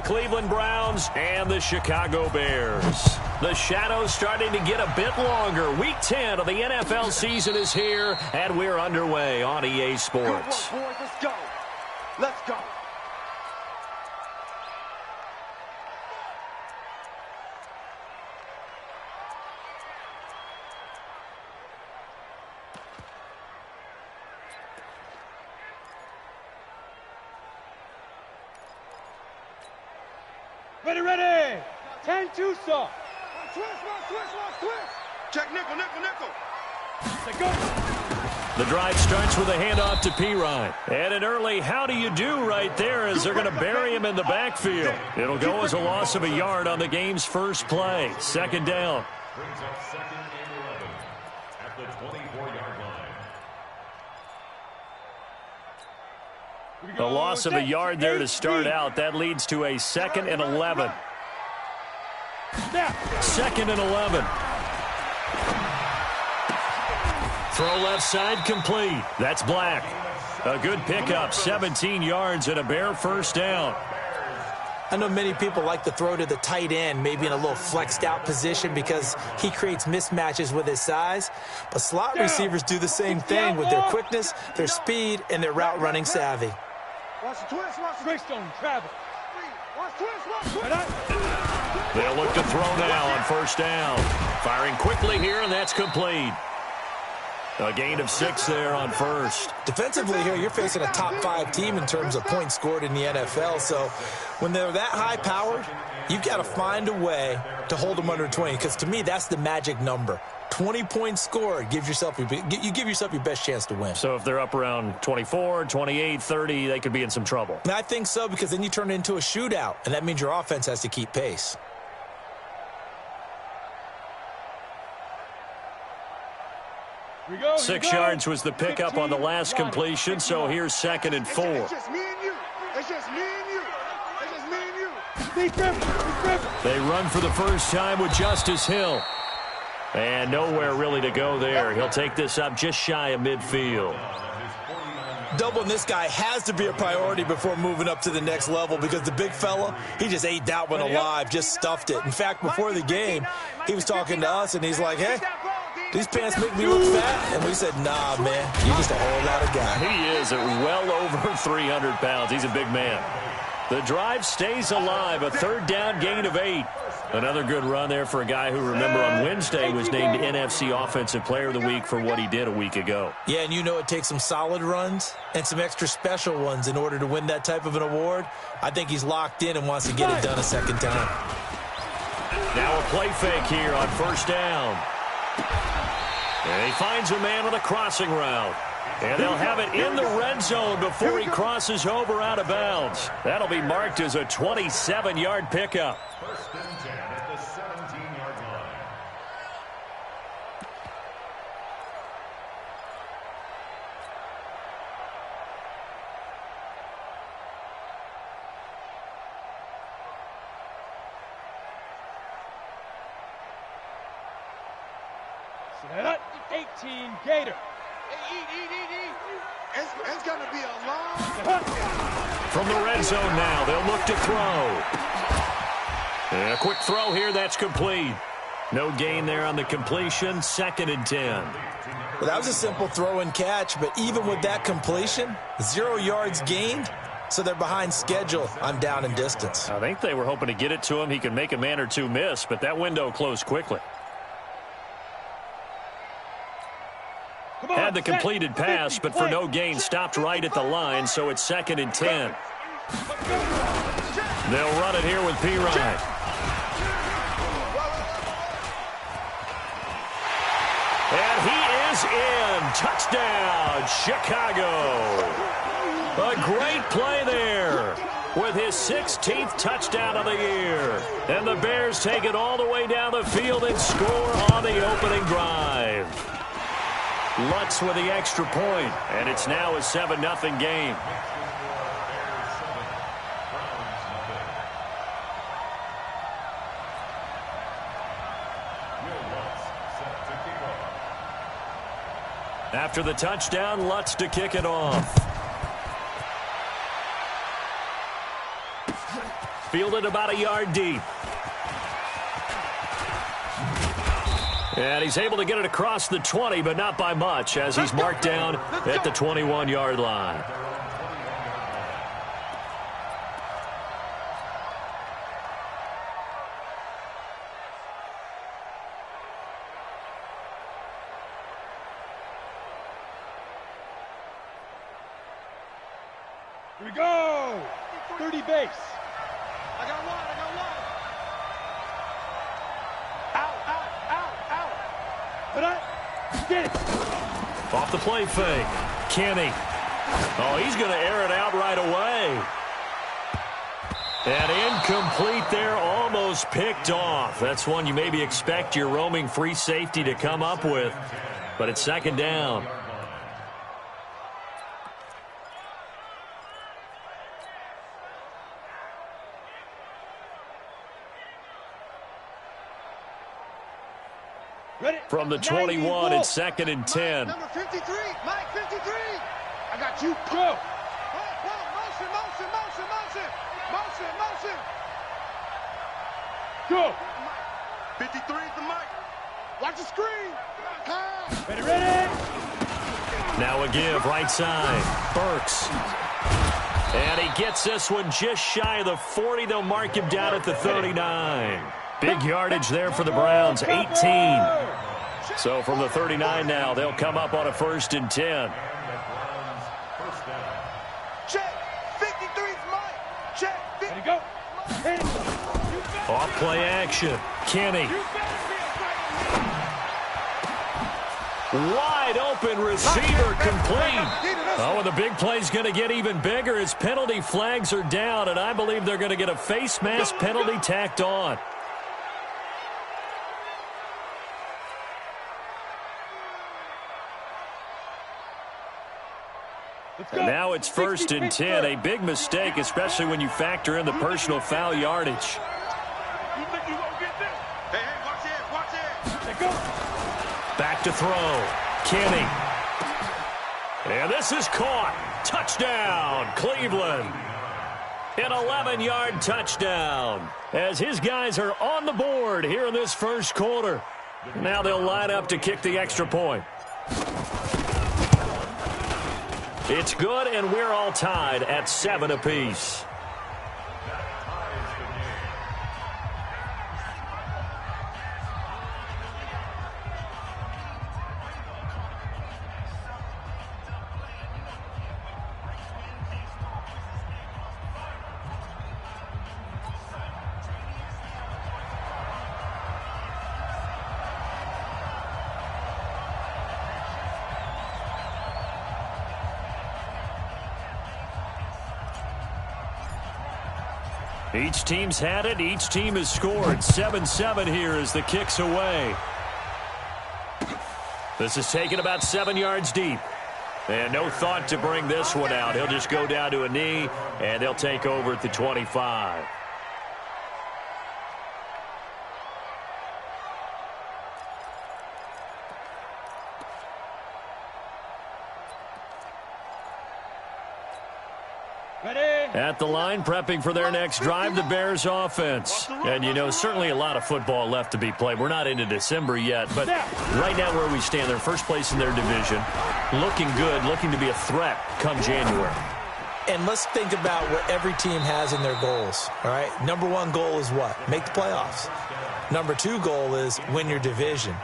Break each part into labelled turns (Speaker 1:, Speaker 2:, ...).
Speaker 1: Cleveland Browns and the Chicago Bears. The shadow's starting to get a bit longer. Week 10 of the NFL season is here, and we're underway on EA Sports.
Speaker 2: Good work, boys. Let's go. Let's go.
Speaker 3: Ready. 10-2 saw.
Speaker 2: Switch. Check nickel.
Speaker 3: Let's go.
Speaker 1: The drive starts with a handoff to Pirine. And an early how do you do right there as they're going to bury him in the backfield. It'll go as a loss of a yard on the game's first play. Second down.
Speaker 4: Brings up second and 11 at the 24-yard line.
Speaker 1: A loss of a yard there to start out. That leads to a second and 11. Second and 11. Throw left side complete. That's Black. A good pickup, 17 yards and a Bear first down.
Speaker 5: I know many people like to throw to the tight end, maybe in a little flexed out position because he creates mismatches with his size. But slot receivers do the same thing with their quickness, their speed, and their route running savvy.
Speaker 2: Watch the twist.
Speaker 3: Greystone travel.
Speaker 2: Watch twist.
Speaker 1: They'll look to throw now on first down. Firing quickly here, and that's complete. A gain of 6 there on first.
Speaker 5: Defensively here, you're facing a top 5 team in terms of points scored in the NFL. So when they're that high-powered, you've got to find a way to hold them under 20. Because to me, that's the magic number. 20 points scored, you give yourself your best chance to win.
Speaker 1: So if they're up around 24, 28, 30, they could be in some trouble.
Speaker 5: And I think so, because then you turn it into a shootout, and that means your offense has to keep pace.
Speaker 3: Here we go.
Speaker 1: 6 yards was the pickup on the last completion, so here's second and 4.
Speaker 2: It's just me and you.
Speaker 3: Steve Griffin.
Speaker 1: They run for the first time with Justice Hill. And nowhere really to go there. He'll take this up just shy of midfield.
Speaker 5: Doubling this guy has to be a priority before moving up to the next level because the big fella, he just ate that one alive, just stuffed it. In fact, before the game, he was talking to us, and he's like, hey, these pants make me look fat. And we said, nah, man, you're just a whole lot of guy.
Speaker 1: He is at well over 300 pounds. He's a big man. The drive stays alive, a third down gain of 8. Another good run there for a guy who, remember, on Wednesday was named NFC Offensive Player of the Week for what he did a week ago.
Speaker 5: Yeah, and you know it takes some solid runs and some extra special ones in order to win that type of an award. I think he's locked in and wants to get it done a second time.
Speaker 1: Now a play fake here on first down. And he finds a man with a crossing route. And they'll have it in the red zone before he crosses over out of bounds. That'll be marked as a 27-yard pickup.
Speaker 4: First and 10 at the 17-yard line.
Speaker 3: Set 18 Gator.
Speaker 2: It's going to be a long.
Speaker 1: From the red zone now, they'll look to throw. And a quick throw here, that's complete. No gain there on the completion, second and 10.
Speaker 5: Well, that was a simple throw and catch, but even with that completion, 0 yards gained, so they're behind schedule on down and distance.
Speaker 1: I think they were hoping to get it to him. He could make a man or two miss, but that window closed quickly. Had the completed pass, but for no gain, stopped right at the line, so it's second and 10. They'll run it here with Pirine. And he is in. Touchdown, Chicago. A great play there with his 16th touchdown of the year. And the Bears take it all the way down the field and score on the opening drive. Lutz with the extra point, and it's now a 7-0 game. After the touchdown, Lutz to kick it off. Fielded about a yard deep. And he's able to get it across the 20, but not by much, as he's marked down at the 21-yard line.
Speaker 3: Here we go. 30 base.
Speaker 2: I got one. Out.
Speaker 3: But get it.
Speaker 1: Off the play fake. Kenny. Oh, he's going to air it out right away. And incomplete there, almost picked off. That's one you maybe expect your roaming free safety to come up with. But it's second down.
Speaker 3: Ready.
Speaker 1: From the 21, it's second and 10.
Speaker 2: Number 53, Mike 53. I got you.
Speaker 3: Go.
Speaker 2: Motion.
Speaker 3: Go.
Speaker 2: 53 is the Mike. Watch the screen.
Speaker 3: Ready.
Speaker 1: Now a give, right side. Burks. And he gets this one just shy of the 40. They'll mark him down at the 39. Big yardage there for the Browns, 18. So from the 39 now, they'll come up on a 1st and 10.
Speaker 2: Check. 53's Mike. Check.
Speaker 3: Ready, go. Hit it.
Speaker 1: Off play action. Kenny. Wide open receiver complete. Oh, and the big play's going to get even bigger as penalty flags are down, and I believe they're going to get a face mask penalty tacked on. And now it's 1st and 10. A big mistake, especially when you factor in the personal foul yardage.
Speaker 2: You think you won't get this? Hey, watch it.
Speaker 3: Go.
Speaker 1: Back to throw. Kenny. And this is caught. Touchdown, Cleveland. An 11-yard touchdown as his guys are on the board here in this first quarter. Now they'll line up to kick the extra point. It's good, and we're all tied at 7 apiece. Each team's had it. Each team has scored. 7-7 here as the kick's away. This is taken about 7 yards deep. And no thought to bring this one out. He'll just go down to a knee, and they'll take over at the 25. At the line, prepping for their next drive, the Bears offense. And, you know, certainly a lot of football left to be played. We're not into December yet, but right now where we stand, they're first place in their division. Looking good, looking to be a threat come January.
Speaker 5: And let's think about what every team has in their goals, all right? Number 1 goal is what? Make the playoffs. Number 2 goal is win your division.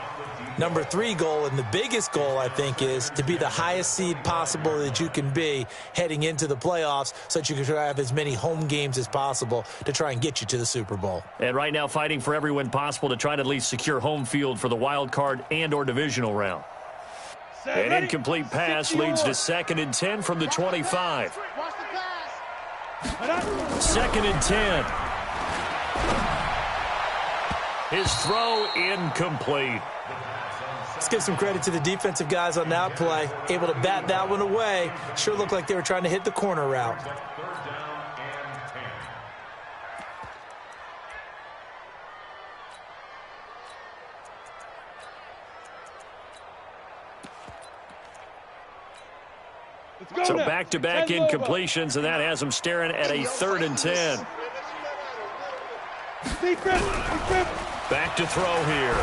Speaker 5: Number 3 goal, and the biggest goal, I think, is to be the highest seed possible that you can be heading into the playoffs so that you can have as many home games as possible to try and get you to the Super Bowl.
Speaker 1: And right now fighting for every win possible to try to at least secure home field for the wild card and or divisional round. An incomplete pass leads to 2nd and 10 from the 25.
Speaker 2: Watch the pass.
Speaker 1: 2nd and 10. His throw incomplete.
Speaker 5: Let's give some credit to the defensive guys on that play. Able to bat that one away. Sure looked like they were trying to hit the corner route.
Speaker 1: So back-to-back incompletions, and that has them staring at a 3rd and 10. Back to throw here.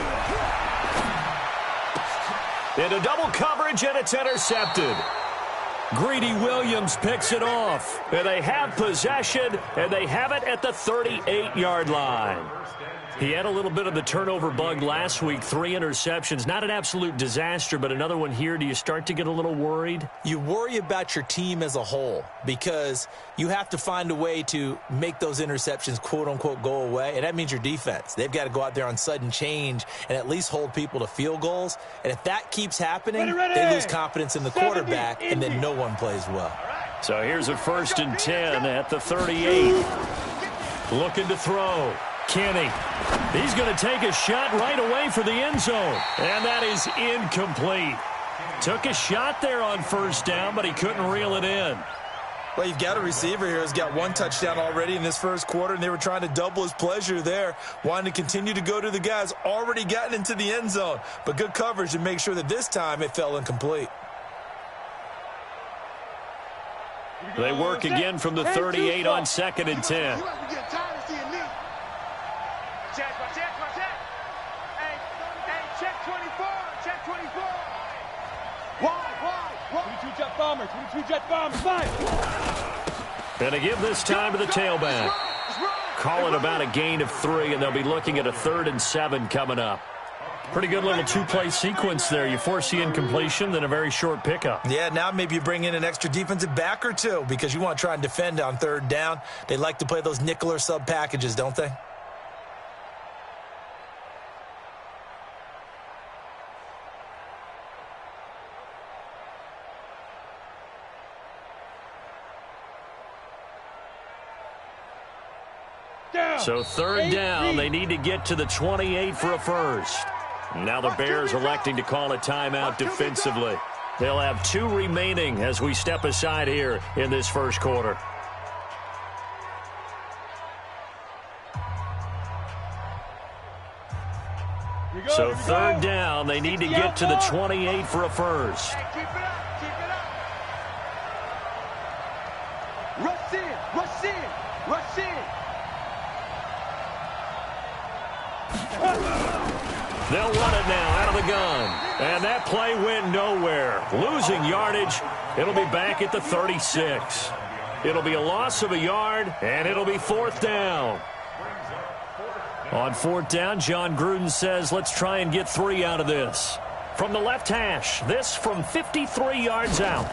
Speaker 1: Into double coverage, and it's intercepted. Greedy Williams picks it off. And they have possession, and they have it at the 38-yard line. He had a little bit of the turnover bug last week, 3 interceptions. Not an absolute disaster, but another one here. Do you start to get a little worried?
Speaker 5: You worry about your team as a whole because you have to find a way to make those interceptions, quote-unquote, go away, and that means your defense. They've got to go out there on sudden change and at least hold people to field goals. And if that keeps happening, they lose confidence in the quarterback, and then no one plays well.
Speaker 1: So here's a 1st and 10 at the 38. Looking to throw. Kenny. He's going to take a shot right away for the end zone. And that is incomplete. Took a shot there on 1st down, but he couldn't reel it in.
Speaker 5: Well, you've got a receiver here who's got 1 touchdown already in this 1st quarter, and they were trying to double his pleasure there, wanting to continue to go to the guys already gotten into the end zone. But good coverage to make sure that this time it fell incomplete.
Speaker 1: They work again from the 38 on 2nd and 10.
Speaker 3: Check 24. Check 24. Wide. 22 jet bomber. 22 jet bomber. 5.
Speaker 1: And to give this time to the tailback. Call it about a gain of 3, and they'll be looking at a 3rd and 7 coming up. Pretty good little 2-play sequence there. You force the incompletion, then a very short pickup.
Speaker 5: Yeah, now maybe you bring in an extra defensive back or 2 because you want to try and defend on 3rd down. They like to play those nickel or sub packages, don't they?
Speaker 1: So 3rd down, they need to get to the 28 for a 1st. Now the Bears electing to call a timeout defensively. They'll have 2 remaining as we step aside here in this 1st quarter. So 3rd down, they need to get to the 28 for a 1st.
Speaker 3: Rush in.
Speaker 1: They'll run it now out of the gun. And that play went nowhere. Losing yardage. It'll be back at the 36. It'll be a loss of a yard, and it'll be 4th down. On 4th down, John Gruden says, let's try and get 3 out of this. From the left hash, this from 53 yards out.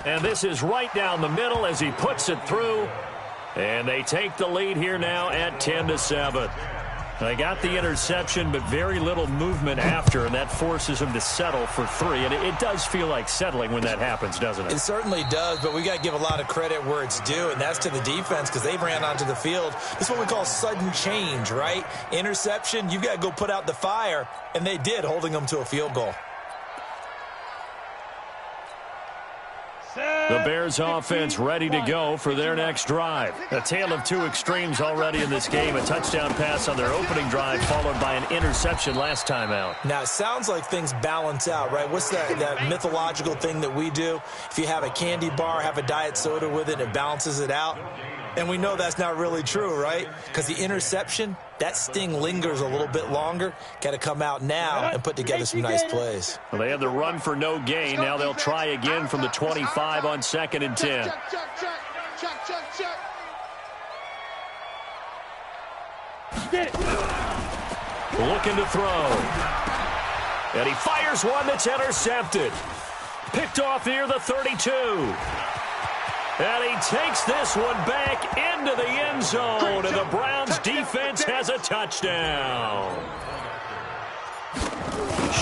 Speaker 1: And this is right down the middle as he puts it through. And they take the lead here now at 10-7. They got the interception, but very little movement after, and that forces them to settle for 3. And it does feel like settling when that happens, doesn't it?
Speaker 5: It certainly does, but we got to give a lot of credit where it's due, and that's to the defense because they ran onto the field. This is what we call sudden change, right? Interception, you've got to go put out the fire, and they did, holding them to a field goal.
Speaker 1: The Bears offense ready to go for their next drive. A tale of 2 extremes already in this game. A touchdown pass on their opening drive followed by an interception last time out.
Speaker 5: Now, it sounds like things balance out, right? What's that mythological thing that we do? If you have a candy bar, have a diet soda with it, it balances it out. And we know that's not really true, right? Because the interception, that sting lingers a little bit longer. Got to come out now and put together some nice plays.
Speaker 1: Well, they had the run for no gain. Now they'll try again from the 25 on 2nd and 10. Looking to throw. And he fires one that's intercepted. Picked off near the 32. And he takes this one back into the end zone, and the Browns defense has a touchdown.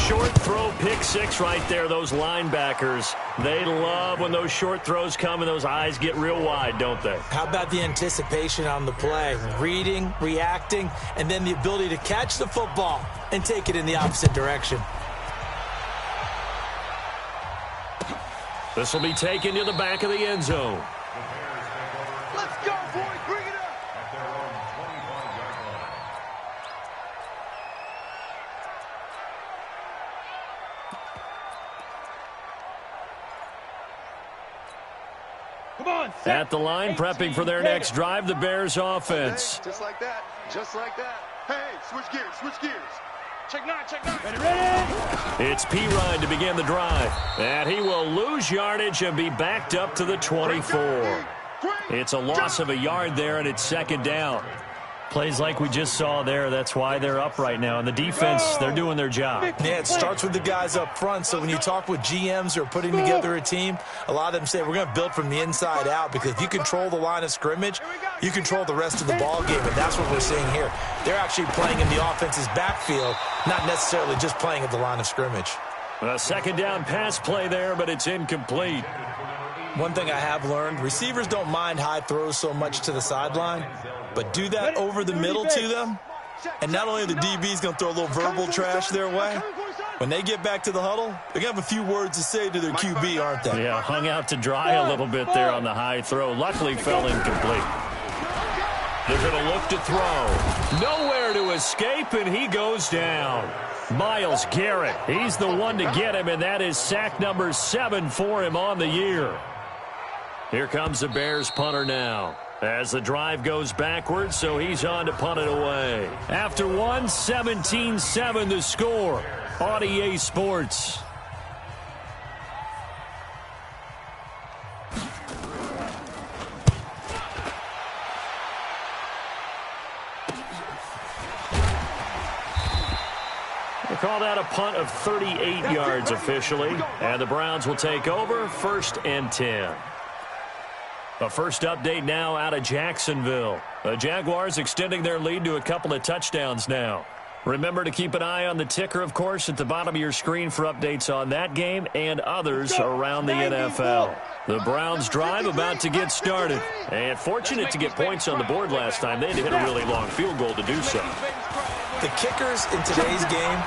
Speaker 1: Short throw, pick 6 right there. Those linebackers, they love when those short throws come and those eyes get real wide, don't they?
Speaker 5: How about the anticipation on the play? Reading, reacting, and then the ability to catch the football and take it in the opposite direction.
Speaker 1: This will be taken to the back of the end zone.
Speaker 2: Let's go, boys. Bring it up.
Speaker 4: At their own 25-yard line.
Speaker 3: Come on,
Speaker 1: At the line, prepping for their next drive, the Bears offense.
Speaker 2: Just like that. Just like that. Hey, switch gears. Switch gears. Check nine. Check nine.
Speaker 3: Ready?
Speaker 1: It's Perine to begin the drive. And he will lose yardage and be backed up to the 24. It's a loss of a yard there, and it's second down. Plays like we just saw there. That's why they're up right now. And the defense, they're doing their job.
Speaker 5: Yeah, it starts with the guys up front. So when you talk with GMs who are putting together a team, a lot of them say we're going to build from the inside out, because if you control the line of scrimmage, you control the rest of the ball game, and that's what we're seeing here. They're actually playing in the offense's backfield, not necessarily just playing at the line of scrimmage.
Speaker 1: A second down pass play there, but it's incomplete.
Speaker 5: One thing I have learned, receivers don't mind high throws so much to the sideline, but do that over the middle to them, and not only are the DBs going to throw a little verbal trash their way, when they get back to the huddle, they're going to have a few words to say to their QB, aren't they?
Speaker 1: Yeah, hung out to dry a little bit there on the high throw. Luckily fell incomplete. They're going to look to throw. Nowhere to escape, and he goes down. Myles Garrett, he's the one to get him, and that is sack number 7 for him on the year. Here comes the Bears punter now, as the drive goes backwards, so he's on to punt it away. After one, 17-7 the score on EA Sports. They call that a punt of 38 yards officially, and the Browns will take over, 1st and 10. A first update now out of Jacksonville. The Jaguars extending their lead to a couple of touchdowns now. Remember to keep an eye on the ticker, of course, at the bottom of your screen for updates on that game and others around the NFL. The Browns drive about to get started. And fortunate to get points on the board last time. They had to hit a really long field goal to do so.
Speaker 5: The kickers in today's game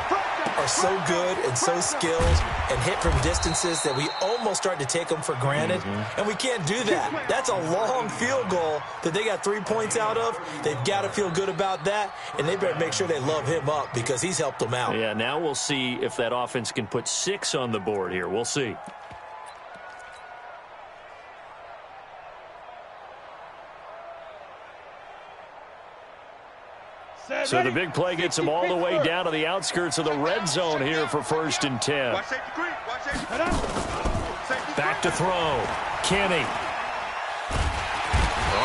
Speaker 5: are so good and so skilled and hit from distances that we almost start to take them for granted, and we can't do that. That's a long field goal that they got 3 points out of. They've got to feel good about that, and they better make sure they love him up because he's helped them out.
Speaker 1: Yeah, now we'll see if that offense can put 6 on the board here. We'll see. So the big play gets them all the way down to the outskirts of the red zone here for 1st and 10. Back to throw. Kenny.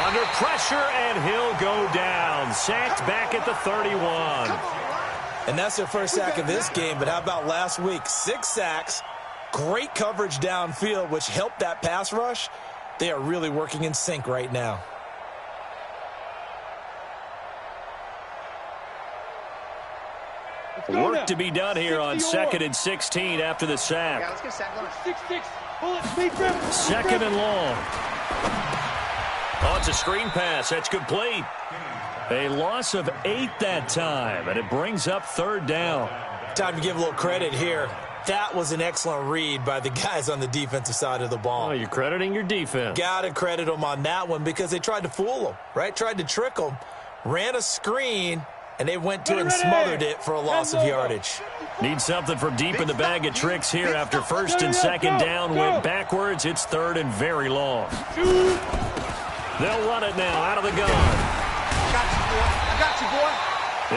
Speaker 1: Under pressure, and he'll go down. Sacked back at the 31.
Speaker 5: And that's their first sack of this game, but how about last week? 6 sacks, great coverage downfield, which helped that pass rush. They are really working in sync right now.
Speaker 1: Work to be done here on 2nd and 16 after the sack.
Speaker 3: 6-6. Pull it. Speed grip.
Speaker 1: 2nd and long. Oh, it's a screen pass. That's complete. A loss of 8 that time, and it brings up 3rd down.
Speaker 5: Time to give a little credit here. That was an excellent read by the guys on the defensive side of the ball.
Speaker 1: Oh, you're crediting your defense.
Speaker 5: Got to credit them on that one because they tried to fool them, right? Tried to trick them. Ran a screen, and they went to it and smothered it for a loss of yardage.
Speaker 1: Need something from deep in the bag of tricks here after 1st and 2nd down. Went backwards. It's 3rd and very long. They'll run it now out of the gun.
Speaker 2: I got you, boy.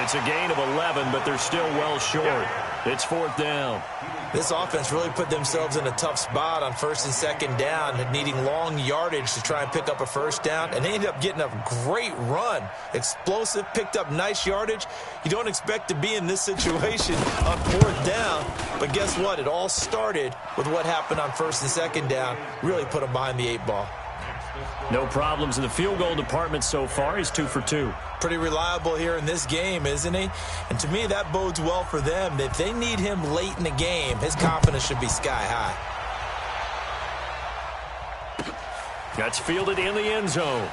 Speaker 1: It's a gain of 11, but they're still well short. It's 4th down.
Speaker 5: This offense really put themselves in a tough spot on 1st and 2nd down, needing long yardage to try and pick up a 1st down, and they ended up getting a great run. Explosive, picked up nice yardage. You don't expect to be in this situation on 4th down, but guess what? It all started with what happened on 1st and 2nd down. Really put them behind the 8 ball.
Speaker 1: No problems in the field goal department so far. He's 2 for 2.
Speaker 5: Pretty reliable here in this game, isn't he? And to me, that bodes well for them. If they need him late in the game, his confidence should be sky high.
Speaker 1: That's fielded in the end zone.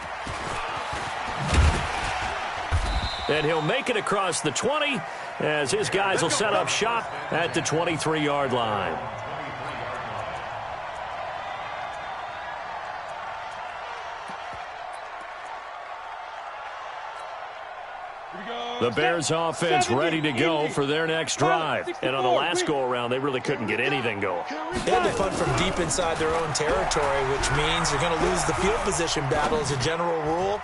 Speaker 1: And he'll make it across the 20 as his guys will set up shop at the 23-yard line. The Bears offense ready to go for their next drive. And on the last go-around, they really couldn't get anything going.
Speaker 5: They had to punt from deep inside their own territory, which means you're going to lose the field position battle as a general rule.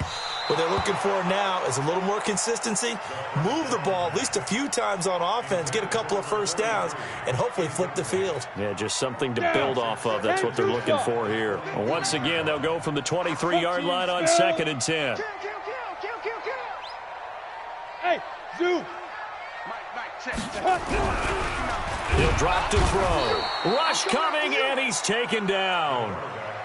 Speaker 5: What they're looking for now is a little more consistency, move the ball at least a few times on offense, get a couple of first downs, and hopefully flip the field.
Speaker 1: Yeah, just something to build off of. That's what they're looking for here. And once again, they'll go from the 23-yard line on 2nd and 10.
Speaker 3: Hey, Zoo.
Speaker 1: He'll drop to throw. Rush coming, and he's taken down.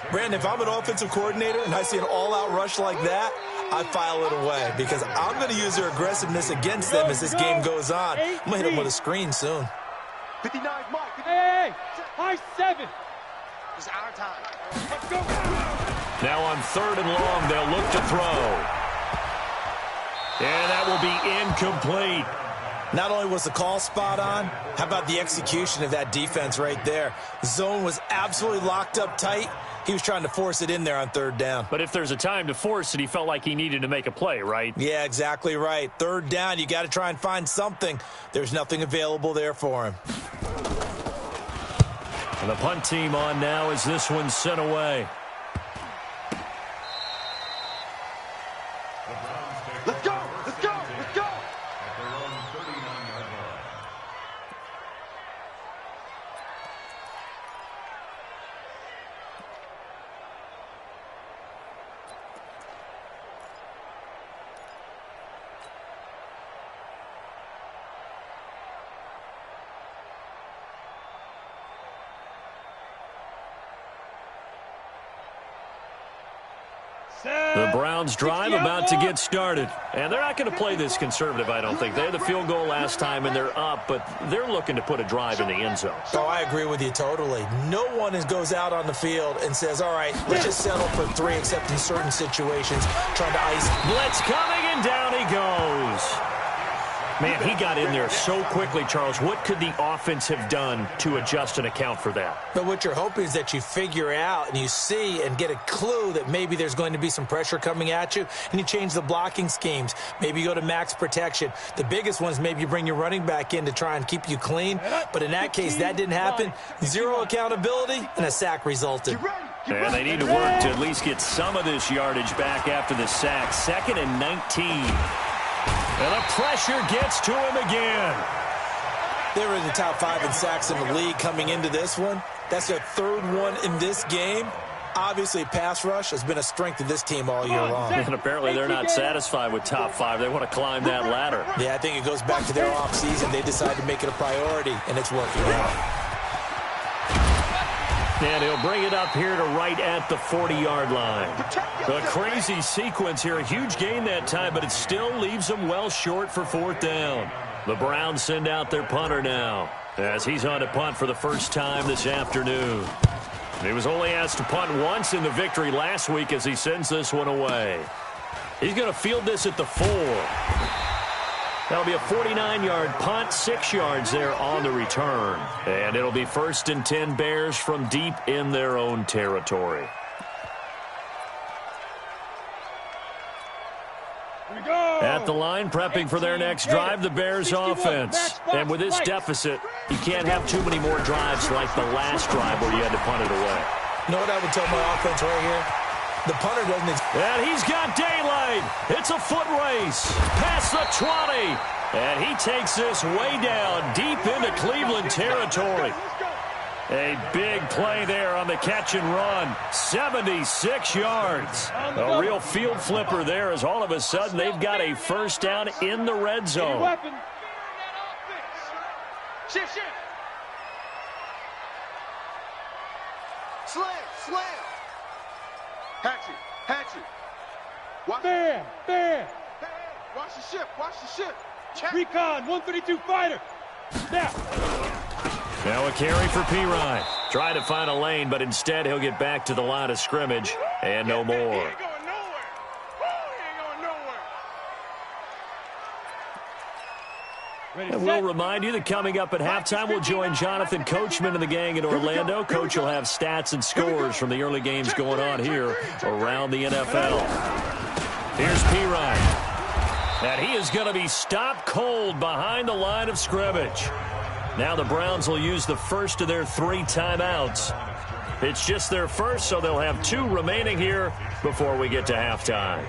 Speaker 5: Brandon, if I'm an offensive coordinator and I see an all-out rush like that, I file it away because I'm going to use their aggressiveness against them as this game goes on. I'm going to hit them with a screen soon.
Speaker 2: 59, Mike.
Speaker 3: Hey, high 7.
Speaker 2: It's our time.
Speaker 3: Let's go.
Speaker 1: Now on 3rd and long, they'll look to throw. And that will be incomplete.
Speaker 5: Not only was the call spot on, how about the execution of that defense right there? Zone was absolutely locked up tight. He was trying to force it in there on 3rd down.
Speaker 1: But if there's a time to force it, he felt like he needed to make a play, right?
Speaker 5: Yeah, exactly right. 3rd down, you got to try and find something. There's nothing available there for him.
Speaker 1: And the punt team on now as this one's sent away.
Speaker 2: Let's go. Let's go. Let's go.
Speaker 1: The Browns drive about to get started. And they're not going to play this conservative, I don't think. They had the field goal last time, and they're up, but they're looking to put a drive in the end zone.
Speaker 5: Oh, I agree with you totally. No one goes out on the field and says, all right, let's just settle for 3, except in certain situations, trying to ice.
Speaker 1: Blitz coming, and down he goes. Man, he got in there so quickly, Charles. What could the offense have done to adjust and account for that?
Speaker 5: But what you're hoping is that you figure out and you see and get a clue that maybe there's going to be some pressure coming at you, and you change the blocking schemes. Maybe you go to max protection. The biggest one is maybe you bring your running back in to try and keep you clean. But in that case, that didn't happen. 0 accountability, and a sack resulted.
Speaker 1: And they need to work to at least get some of this yardage back after the sack. 2nd and 19. And the pressure gets to him again.
Speaker 5: They were in the top 5 in sacks in the league coming into this one. That's their 3rd one in this game. Obviously, pass rush has been a strength of this team all year long.
Speaker 1: And apparently they're not satisfied with top 5. They want to climb that ladder.
Speaker 5: Yeah, I think it goes back to their offseason. They decided to make it a priority, and it's working out.
Speaker 1: And he'll bring it up here to right at the 40-yard line. A crazy sequence here. A huge gain that time, but it still leaves them well short for 4th down. The Browns send out their punter now, as he's on to punt for the first time this afternoon. He was only asked to punt once in the victory last week as he sends this one away. He's going to field this at the 4. That'll be a 49-yard punt, 6 yards there on the return. And it'll be 1st and 10 Bears from deep in their own territory. At the line, prepping for their next drive, the Bears offense. And with this deficit, you can't have too many more drives like the last drive where you had to punt it away.
Speaker 5: You know what I would tell my offense right here? The punter doesn't...
Speaker 1: And he's got daylight. It's a foot race. Past the 20. And he takes this way down deep into Cleveland territory. A big play there on the catch and run. 76 yards. A real field flipper there as all of a sudden they've got a first down in the red zone.
Speaker 2: Shift. Slam. Hatchet. Watch
Speaker 3: Bam.
Speaker 2: Watch the ship. Check.
Speaker 3: Recon, 132 fighter. Snap.
Speaker 1: Now a carry for Pirine. Try to find a lane, but instead he'll get back to the line of scrimmage and no more.
Speaker 2: He ain't going nowhere.
Speaker 1: And we'll remind you that coming up at halftime, we'll join Jonathan Coachman and the gang in Orlando. Coach will have stats and scores from the early games going on here around the NFL. Here's Pirine. And he is going to be stopped cold behind the line of scrimmage. Now the Browns will use the first of their 3 timeouts. It's just their first, so they'll have 2 remaining here before we get to halftime.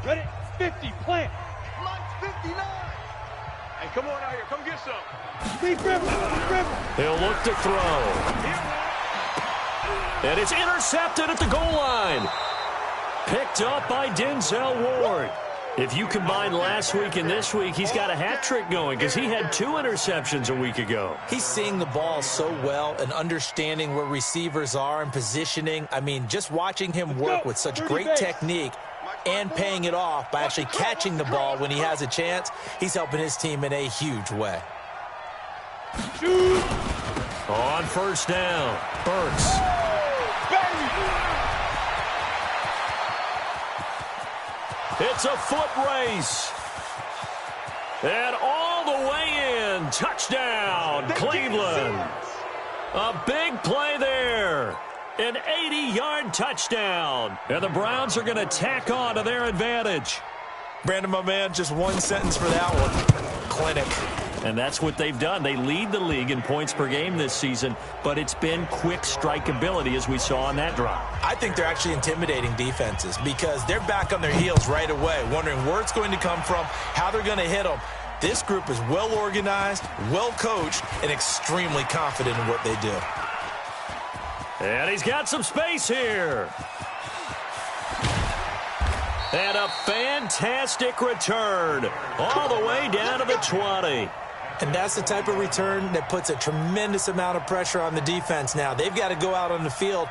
Speaker 3: Ready? 50, plant.
Speaker 2: Mike 59. Hey, come on out here. Come get some.
Speaker 3: Deep river.
Speaker 1: He'll look to throw. And it's intercepted at the goal line. Picked up by Denzel Ward. If you combine last week and this week, he's got a hat trick going because he had 2 interceptions a week ago.
Speaker 5: He's seeing the ball so well and understanding where receivers are and positioning. I mean, just watching him work with such great technique and paying it off by actually catching the ball when he has a chance, he's helping his team in a huge way.
Speaker 1: On first down, Burks. It's a foot race. And all the way in. Touchdown, Cleveland. A big play there. An 80-yard touchdown. And the Browns are going to tack on to their advantage.
Speaker 5: Brandon, my man, just one sentence for that one. Clinic.
Speaker 1: And that's what they've done. They lead the league in points per game this season, but it's been quick strike ability as we saw on that drive.
Speaker 5: I think they're actually intimidating defenses because they're back on their heels right away, wondering where it's going to come from, how they're going to hit them. This group is well organized, well coached, and extremely confident in what they do.
Speaker 1: And he's got some space here. And a fantastic return all the way down to the 20.
Speaker 5: And that's the type of return that puts a tremendous amount of pressure on the defense now. They've got to go out on the field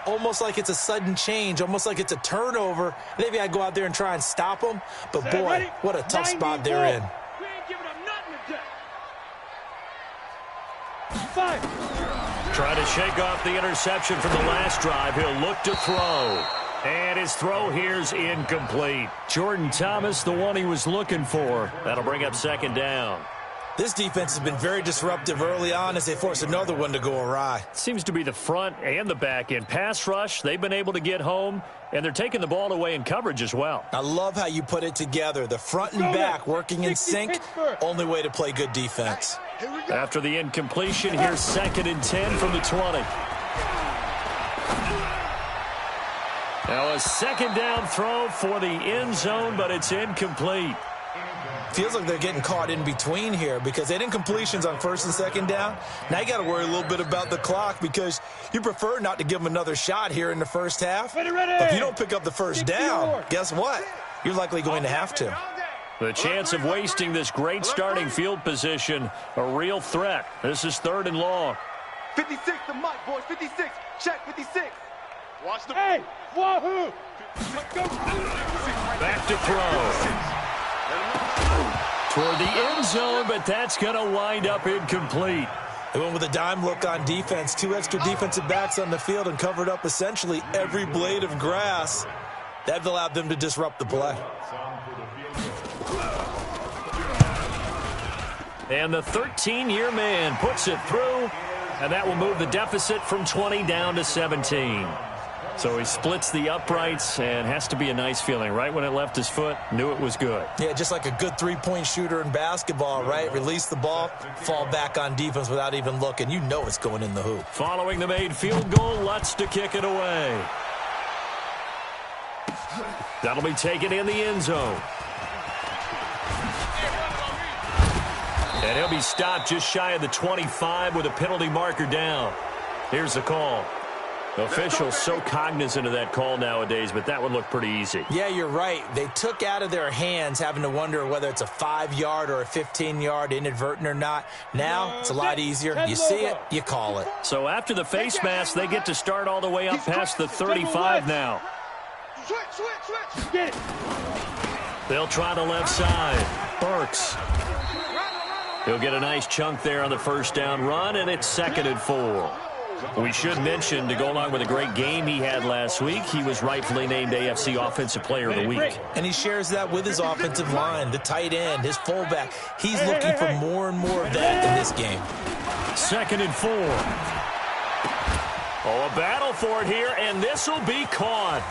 Speaker 5: almost like it's a sudden change, almost like it's a turnover. They've got to go out there and try and stop them. But, boy, what a tough spot they're in.
Speaker 3: We ain't giving up nothing today. 5.
Speaker 1: Trying to shake off the interception from the last drive. He'll look to throw. And his throw here's incomplete. Jordan Thomas, the one he was looking for. That'll bring up second down.
Speaker 5: This defense has been very disruptive early on as they force another one to go awry.
Speaker 1: Seems to be the front and the back end. Pass rush, they've been able to get home, and they're taking the ball away in coverage as well.
Speaker 5: I love how you put it together. The front and back working in sync, only way to play good defense.
Speaker 1: After the incompletion, here's 2nd and 10 from the 20. Now a second down throw for the end zone, but it's incomplete.
Speaker 5: Feels like they're getting caught in between here because they had incompletions on 1st and 2nd down. Now you got to worry a little bit about the clock because you prefer not to give them another shot here in the first half.
Speaker 3: Ready.
Speaker 5: But if you don't pick up the first down, guess what? You're likely going to have to.
Speaker 1: The chance of wasting this great starting field position, a real threat. This is 3rd and long.
Speaker 2: 56 to Mike, boys. 56. Check 56. Watch the...
Speaker 3: Hey, wahoo!
Speaker 1: Back to throw. Toward the end zone, but that's going to wind up incomplete.
Speaker 5: They went with a dime look on defense. 2 extra defensive backs on the field and covered up essentially every blade of grass. That allowed them to disrupt the play.
Speaker 1: And the 13-year man puts it through, and that will move the deficit from 20 down to 17. So he splits the uprights, and has to be a nice feeling. Right when it left his foot, knew it was good.
Speaker 5: Yeah, just like a good three-point shooter in basketball, right? Release the ball, fall back on defense without even looking. You know it's going in the hoop.
Speaker 1: Following the made field goal, Lutz to kick it away. That'll be taken in the end zone. And he'll be stopped just shy of the 25 with a penalty marker down. Here's the call. Officials so cognizant of that call nowadays, but that would look pretty easy.
Speaker 5: Yeah, you're right. They took out of their hands having to wonder whether it's a 5-yard or a 15-yard inadvertent or not. Now it's a lot easier. You see it, you call it.
Speaker 1: So after the face mask, they get to start all the way up past the 35 now.
Speaker 3: Switch. Get it.
Speaker 1: They'll try the left side. Burks. He'll get a nice chunk there on the first down run, and it's 2nd and 4. We should mention, to go along with a great game he had last week, he was rightfully named AFC Offensive Player of the Week.
Speaker 5: And he shares that with his offensive line, the tight end, his fullback. He's looking for more and more of that in this game.
Speaker 1: 2nd and 4. Oh, a battle for it here, and this will be caught.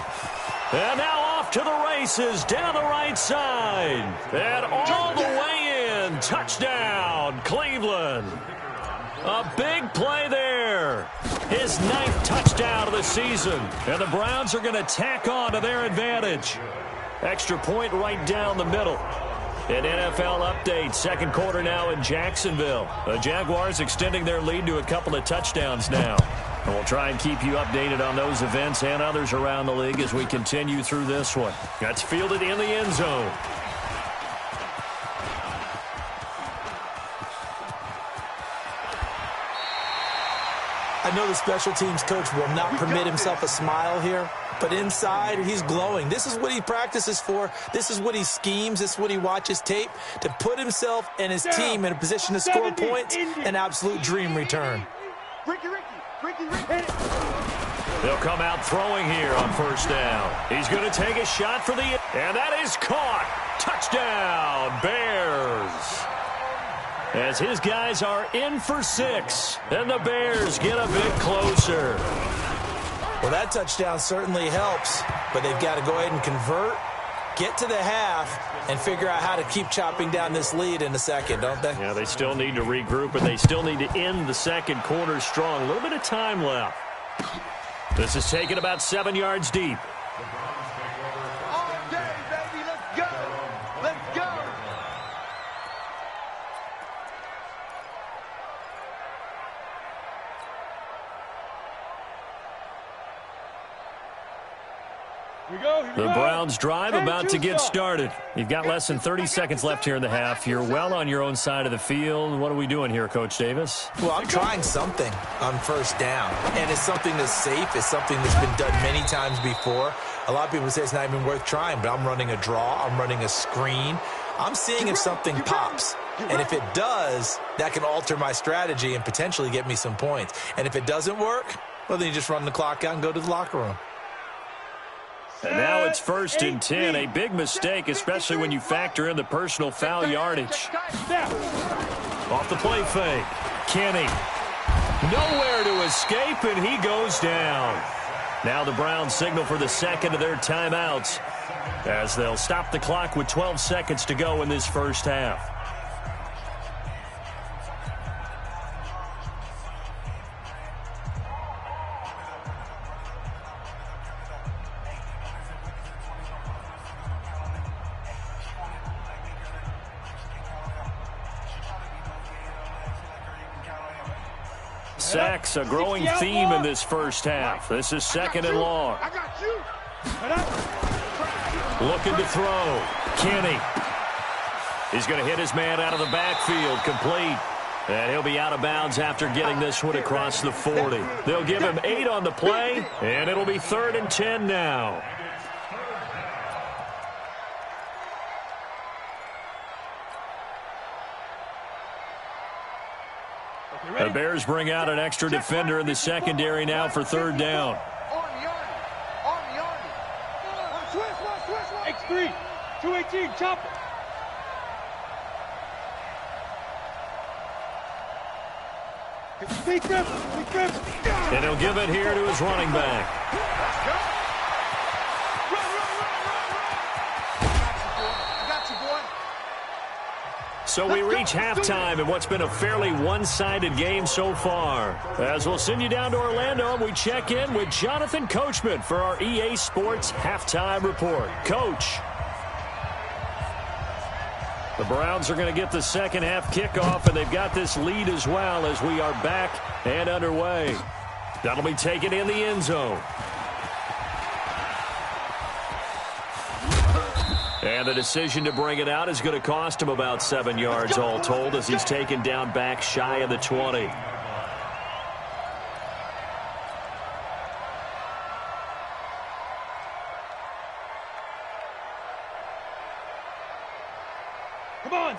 Speaker 1: And now off to the races down the right side. And all the way in. Touchdown, Cleveland. A big play there. His 9th touchdown of the season. And the Browns are going to tack on to their advantage. Extra point right down the middle. An NFL update. 2nd quarter now in Jacksonville. The Jaguars extending their lead to a couple of touchdowns now. And we'll try and keep you updated on those events and others around the league as we continue through this one. That's fielded in the end zone.
Speaker 5: I know the special teams coach will not permit himself a smile here, but inside he's glowing. This is what he practices for. This is what he schemes. This is what he watches tape to put himself and his team in a position to score points. An absolute dream return.
Speaker 2: Ricky.
Speaker 1: They'll come out throwing here on 1st down. He's going to take a shot for the... And that is caught. Touchdown, Bears. As his guys are in for 6. And the Bears get a bit closer.
Speaker 5: Well, that touchdown certainly helps, but they've got to go ahead and convert, get to the half, and figure out how to keep chopping down this lead in the second, don't they?
Speaker 1: Yeah, they still need to regroup, and they still need to end the 2nd quarter strong. A little bit of time left. This is taken about 7 yards deep.
Speaker 2: All day, baby. Let's go. Let's go.
Speaker 3: Here we go.
Speaker 1: The Browns drive about to get started. You've got less than 30 seconds left here in the half. You're well on your own side of the field. What are we doing here, Coach Davis?
Speaker 5: Well, I'm trying something on 1st down, and it's something that's safe. It's something that's been done many times before. A lot of people say it's not even worth trying, but I'm running a draw. I'm running a screen. I'm seeing if something pops. And if it does, that can alter my strategy and potentially get me some points. And if it doesn't work, well, then you just run the clock out and go to the locker room.
Speaker 1: And now it's 1st and 10. A big mistake, especially when you factor in the personal foul yardage. Off the play fake. Kenny. Nowhere to escape, and he goes down. Now the Browns signal for the 2nd of their timeouts as they'll stop the clock with 12 seconds to go in this 1st half. Sacks, a growing theme in this 1st half. This is 2nd and long.
Speaker 2: I got you.
Speaker 1: Looking to throw. Kenny. He's going to hit his man out of the backfield. Complete. And he'll be out of bounds after getting this one across the 40. They'll give him 8 on the play, and it'll be 3rd and 10 now. The Bears bring out an extra defender in the secondary now for 3rd down.
Speaker 2: Army.
Speaker 3: X3, 218, chopper. Big grip.
Speaker 1: And he'll give it here to his running back. So we reach halftime in what's been a fairly one-sided game so far. As we'll send you down to Orlando, and we check in with Jonathan Coachman for our EA Sports Halftime Report. Coach. The Browns are going to get the 2nd half kickoff, and they've got this lead as well as we are back and underway. That'll be taken in the end zone. And the decision to bring it out is going to cost him about 7 yards all told as he's taken down back shy of the 20.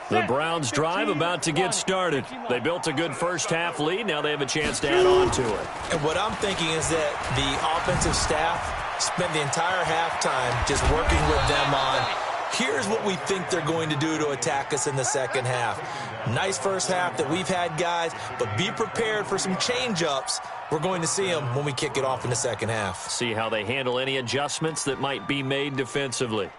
Speaker 1: The Browns drive about to get started. They built a good 1st half lead. Now they have a chance to add on to it.
Speaker 5: And what I'm thinking is that the offensive staff spent the entire halftime just working with them on here's what we think they're going to do to attack us in the second half. Nice first half that we've had, guys, but be prepared for some change-ups. We're going to see them when we kick it off in the second half.
Speaker 1: See how they handle any adjustments that might be made defensively.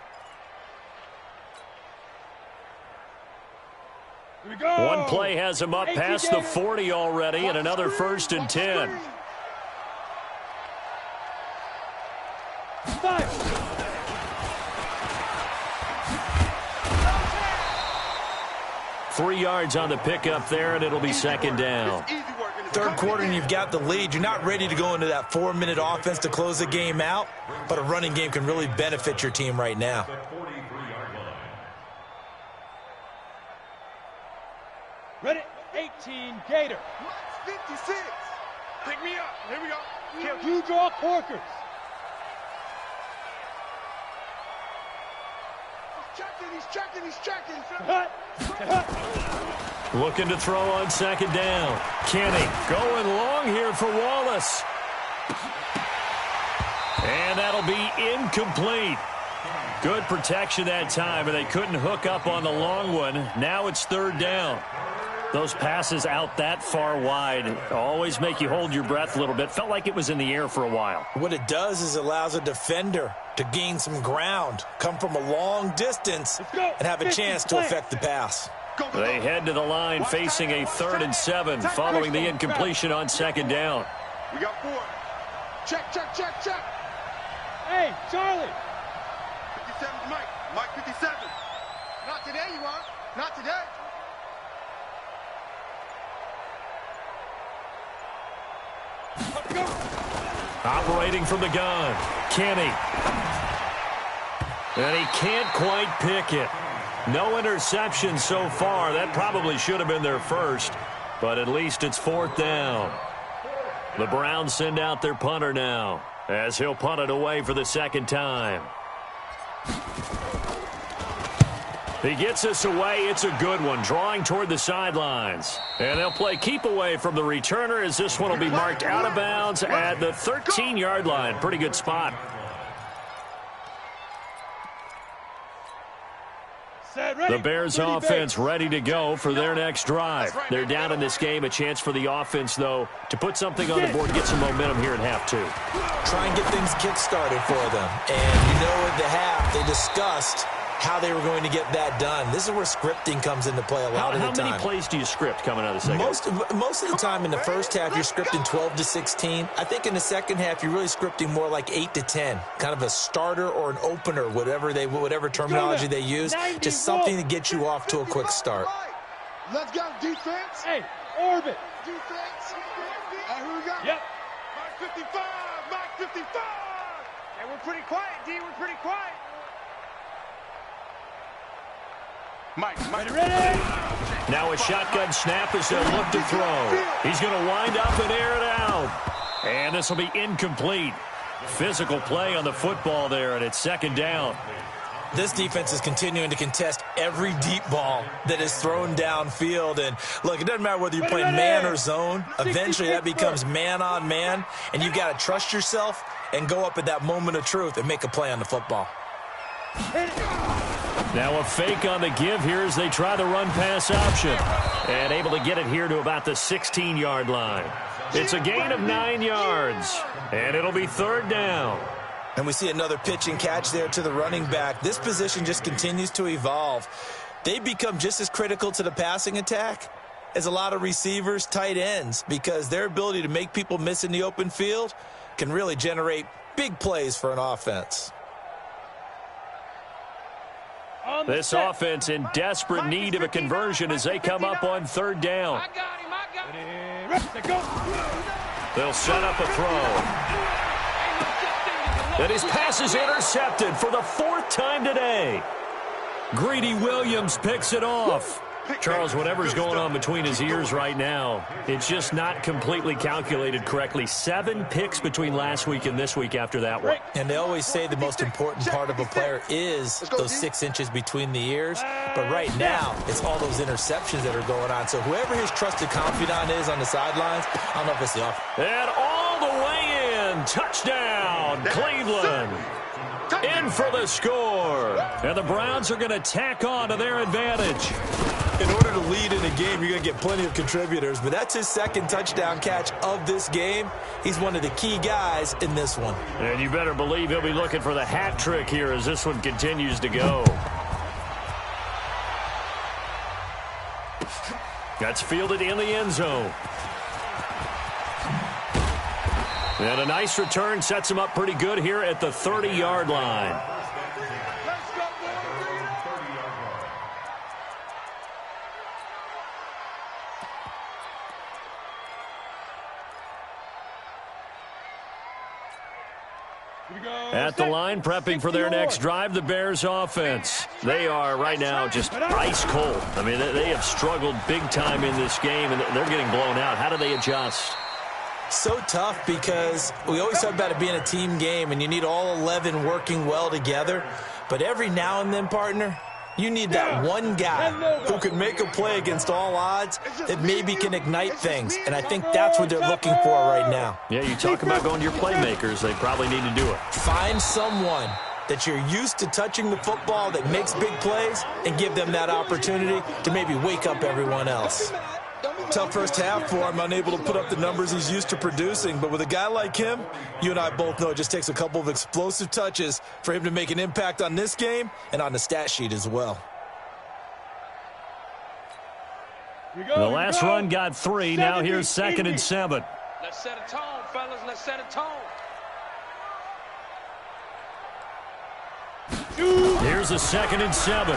Speaker 3: Here we go.
Speaker 1: One play has him up past the 40 already, and another 1st and 10.
Speaker 3: 5.
Speaker 1: Three yards on the pickup there, and it'll be second down.
Speaker 5: Third quarter, and you've got the lead. You're not ready to go into that 4-minute offense to close the game out, but a running game can really benefit your team right now.
Speaker 3: Ready? 18, Gator.
Speaker 2: 56. Pick me up. Here we go.
Speaker 3: Two draw Corkers.
Speaker 2: He's checking.
Speaker 3: Hut.
Speaker 1: Looking to throw on second down. Kenny going long here for Wallace. And that'll be incomplete. Good protection that time, and they couldn't hook up on the long one. Now it's third down. Those passes out that far wide always make you hold your breath a little bit. Felt like it was in the air for a while.
Speaker 5: What it does is allows a defender to gain some ground, come from a long distance, and have a chance to affect the pass.
Speaker 1: They head to the line facing a 3rd and 7 following the incompletion on second down.
Speaker 2: We got 4. Check.
Speaker 3: Hey, Charlie.
Speaker 2: 57's Mike. Mike 57. Not today, you are. Not today.
Speaker 1: Operating from the gun, Kenny. And he can't quite pick it. No interception so far. That probably should have been their first, but at least it's 4th down. The Browns send out their punter now, as he'll punt it away for the second time. He gets us away. It's a good one, drawing toward the sidelines. And they'll play keep away from the returner, as this one will be marked out of bounds at the 13-yard line. Pretty good spot. The Bears offense ready to go for their next drive. They're down in this game. A chance for the offense, though, to put something on the board, get some momentum here at half 2.
Speaker 5: Try and get things kick-started for them. And you know at the half, they discussed how they were going to get that done. This is where scripting comes into play a lot of the time.
Speaker 1: How many plays do you script coming out of the second half?
Speaker 5: Most of the time in the first half, you're scripting 12 to 16. I think in the second half, you're really scripting more like 8 to 10. Kind of a starter or an opener, whatever terminology they use. Just something to get you off to a quick start.
Speaker 2: Let's go, defense.
Speaker 3: Hey, orbit.
Speaker 2: Defense. Who we got?
Speaker 3: Yep.
Speaker 2: Mike 55. Mike 55. Hey, we're pretty quiet, D. We're pretty quiet. Mike.
Speaker 3: Ready?
Speaker 1: Now a shotgun snap as they'll look to throw. He's going to wind up and air it out. And this will be incomplete. Physical play on the football there, and it's second down.
Speaker 5: This defense is continuing to contest every deep ball that is thrown downfield. And, look, it doesn't matter whether you're playing man or zone. Eventually that becomes man on man, and you've got to trust yourself and go up at that moment of truth and make a play on the football.
Speaker 1: Now a fake on the give here as they try the run-pass option. And able to get it here to about the 16-yard line. It's a gain of 9 yards. And it'll be third down.
Speaker 5: And we see another pitch and catch there to the running back. This position just continues to evolve. They become just as critical to the passing attack as a lot of receivers, tight ends, because their ability to make people miss in the open field can really generate big plays for an offense.
Speaker 1: This offense in desperate need of a conversion as they come up on third down. They'll set up a throw. And his pass is intercepted for the 4th time today. Greedy Williams picks it off. Charles, whatever's going on between his ears right now, it's just not completely calculated correctly. 7 picks between last week and this week after that one.
Speaker 5: And they always say the most important part of a player is those 6 inches between the ears. But right now, it's all those interceptions that are going on. So whoever his trusted confidant is on the sidelines, I don't know if it's the offense.
Speaker 1: And all the way in. Touchdown, Cleveland. in for the score. And the Browns are going to tack on to their advantage.
Speaker 5: In order to lead in a game, you're going to get plenty of contributors, but that's his second touchdown catch of this game. He's one of the key guys in this one.
Speaker 1: And you better believe he'll be looking for the hat trick here as this one continues to go. That's fielded in the end zone. And a nice return sets him up pretty good here at the 30-yard line. At the line, prepping for their next drive, the Bears offense. They are right now just ice cold. I mean, they have struggled big time in this game, and they're getting blown out. How do they adjust?
Speaker 5: So tough because we always talk about it being a team game, and you need all 11 working well together. But every now and then, partner, you need that one guy who can make a play against all odds that maybe can ignite things. And I think that's what they're looking for right now.
Speaker 1: Yeah, you talk about going to your playmakers. They probably need to do it.
Speaker 5: Find someone that you're used to touching the football that makes big plays and give them that opportunity to maybe wake up everyone else. Tough first half for him, unable to put up the numbers he's used to producing. But with a guy like him, you and I both know it just takes a couple of explosive touches for him to make an impact on this game and on the stat sheet as well.
Speaker 1: The last run got 3. Now here's 2nd and 7.
Speaker 2: Let's set a tone, fellas. Let's set a tone.
Speaker 1: Here's a 2nd and 7.